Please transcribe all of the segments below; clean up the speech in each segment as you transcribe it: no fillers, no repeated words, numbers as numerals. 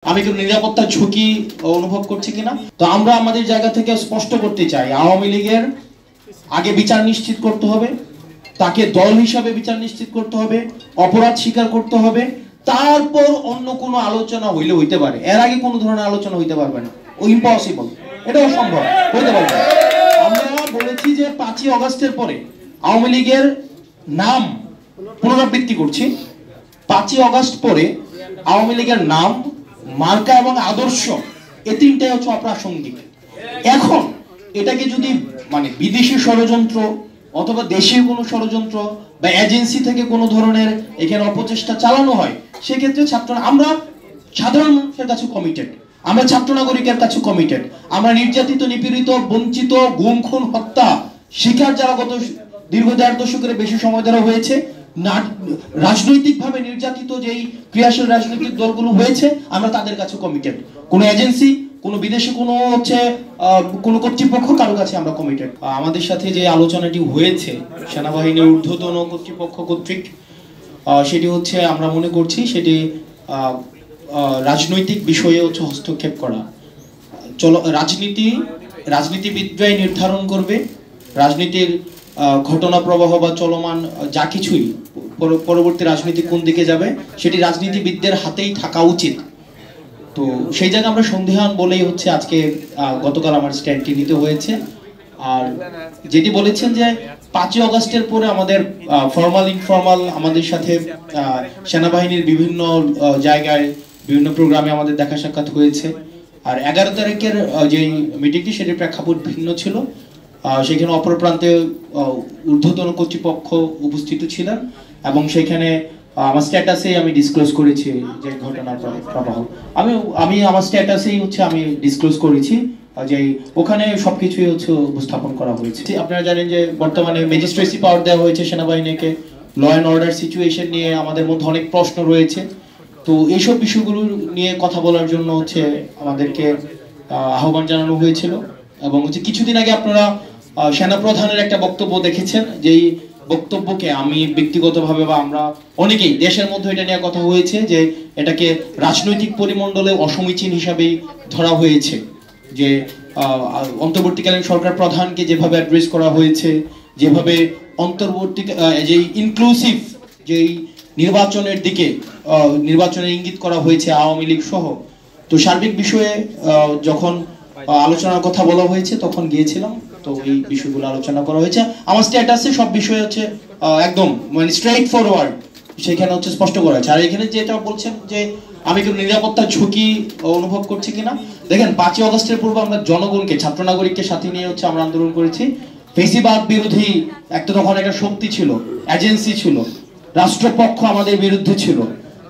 আমি কি নিরাপত্তার ঝুঁকি অনুভব করছি কিনা? তো আমরা আমাদের জায়গা থেকে স্পষ্ট করতে চাই, আওয়ামী লীগের আগে বিচার নিশ্চিত করতে হবে, তাকে দল হিসাবে বিচার নিশ্চিত করতে হবে, অপরাধ স্বীকার করতে হবে, তারপর অন্য কোনো আলোচনা হইতে পারে। এর আগে কোনো ধরনের আলোচনা হইতে পারবে না, ও ইম্পসিবল, এটা অসম্ভব, হইতে পারবে না। আমরা বলেছি যে 5ই অগাস্টের পরে আওয়ামী লীগের নাম পুনরাবৃত্তি করছি। 5ই অগাস্ট পরে আওয়ামী লীগের নাম, মার্কা এবং আদর্শ, এই তিনটাই হচ্ছে অপ্রাসঙ্গিক। এখন এটাকে যদি বিদেশি ষড়যন্ত্র অথবা দেশীয় কোনো ষড়যন্ত্র বা এজেন্সি থেকে কোনো ধরনের এখানে অপচেষ্টা চালানো হয়, সেক্ষেত্রে আমরা সাধারণ মানুষের কাছে কমিটেড, আমরা ছাত্র নাগরিকের কাছে কমিটেড। আমরা নির্যাতিত, নিপীড়িত, বঞ্চিত, গুম, খুন, হত্যা শিকার যারা গত দীর্ঘ 1.5 দশকের বেশি সময় ধরে হয়েছে, রাজনৈতিকভাবে নির্যাতিত যেই ক্রিয়াশীল রাজনৈতিক দলগুলো হয়েছে, আমরা তাদের কাছে কমিটেড। কোনো এজেন্সি, কোনো বিদেশি কোনো কর্তৃপক্ষ, কারো কাছে আমরা কমিটেড। আমাদের সাথে যে আলোচনাটি হয়েছে সেনাবাহিনীর ঊর্ধ্বতন কর্তৃপক্ষ কর্তৃক, সেটি হচ্ছে আমরা মনে করছি সেটি রাজনৈতিক বিষয়ে হচ্ছে হস্তক্ষেপ করা। রাজনীতিবিদরাই নির্ধারণ করবে রাজনীতির ঘটনা প্রবাহ বা চলমান যা কিছুই পরবর্তী রাজনীতি কোন দিকে যাবে, সেটি রাজনীতিবিদদের হাতেই থাকা উচিত। তো সেই জায়গায় আমরা সন্দেহান বলেই হচ্ছে আজকে গতকাল আমার স্ট্যান্ডটি নিতে হয়েছে। আর যেটি বলেছেন যে 5ই অগাস্টের পরে আমাদের ফর্মাল ইনফর্মাল আমাদের সাথে সেনাবাহিনীর বিভিন্ন জায়গায় বিভিন্ন প্রোগ্রামে আমাদের দেখা সাক্ষাৎ হয়েছে। আর 11 তারিখের যে মিটিংটি, সেটির প্রেক্ষাপট ভিন্ন ছিল। সেখানে অপর প্রান্তে ঊর্ধ্বতন কর্তৃপক্ষ উপস্থিত ছিলেন এবং সেখানে আমার স্ট্যাটাসে আমি ডিসক্লোজ করেছি যে ঘটনার প্রবাহ, আমি আমার স্ট্যাটাসেই হচ্ছে আমি ডিসক্লোজ করেছি যে ওখানে সবকিছুই হচ্ছে উপস্থাপন করা হয়েছে। আপনারা জানেন যে বর্তমানে ম্যাজিস্ট্রেসি পাওয়ার দেওয়া হয়েছে সেনাবাহিনীকে। ল অ্যান্ড অর্ডার সিচুয়েশন নিয়ে আমাদের মধ্যে অনেক প্রশ্ন রয়েছে। তো এইসব বিষয়গুলো নিয়ে কথা বলার জন্য হচ্ছে আমাদেরকে আহ্বান জানানো হয়েছিল। এবং হচ্ছে কিছুদিন আগে আপনারা সেনাপ্রধানের একটা বক্তব্য দেখেছেন, যেই বক্তব্যকে আমি ব্যক্তিগতভাবে বা আমরা অনেকেই দেশের মধ্যে এটা নিয়ে কথা হয়েছে যে এটাকে রাজনৈতিক পরিমণ্ডলে অসমীচীন হিসাবেই ধরা হয়েছে। যে অন্তর্বর্তীকালীন সরকার প্রধানকে যেভাবে অ্যাড্রেস করা হয়েছে, যেভাবে যে ইনক্লুসিভ যেই নির্বাচনের দিকে নির্বাচনের ইঙ্গিত করা হয়েছে আওয়ামী লীগ সহ, তো সার্বিক বিষয়ে যখন আলোচনার কথা বলা হয়েছে তখন গিয়েছিলাম। তো এই বিষয়গুলো আলোচনা করা হয়েছে। আমার স্ট্যাটাসে সব বিষয় হচ্ছে একদম স্ট্রেইট ফরওয়ার্ড, সেখানে হচ্ছে স্পষ্ট করা আছে। আর এখানে যেটা বলছেন যে আমি কি নিরাপত্তার ঝুঁকি অনুভব করছি কিনা, দেখেন 5ই অগাস্টের পূর্বে আমরা জনগণকে, ছাত্র নাগরিককে সাথে নিয়ে হচ্ছে আমরা আন্দোলন করেছি। ফেসিবাদ বিরোধী তখন একটা শক্তি ছিল, এজেন্সি ছিল, রাষ্ট্রপক্ষ আমাদের বিরুদ্ধে ছিল।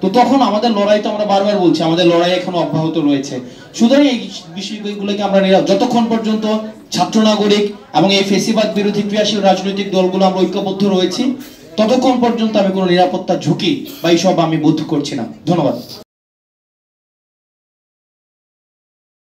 তো তখন আমাদের লড়াই, তো আমরা বারবার বলছি আমাদের লড়াই এখনো অব্যাহত রয়েছে। সুতরাং এই বিষয়গুলোকে আমরা যতক্ষণ পর্যন্ত ছাত্র নাগরিক এবং এই ফেসিবাদ বিরোধী ক্রিয়াশীল রাজনৈতিক দলগুলো আমরা ঐক্যবদ্ধ রয়েছি, ততক্ষণ পর্যন্ত আমি কোনো নিরাপত্তার ঝুঁকি বা এইসব আমি বোধ করছি না। ধন্যবাদ।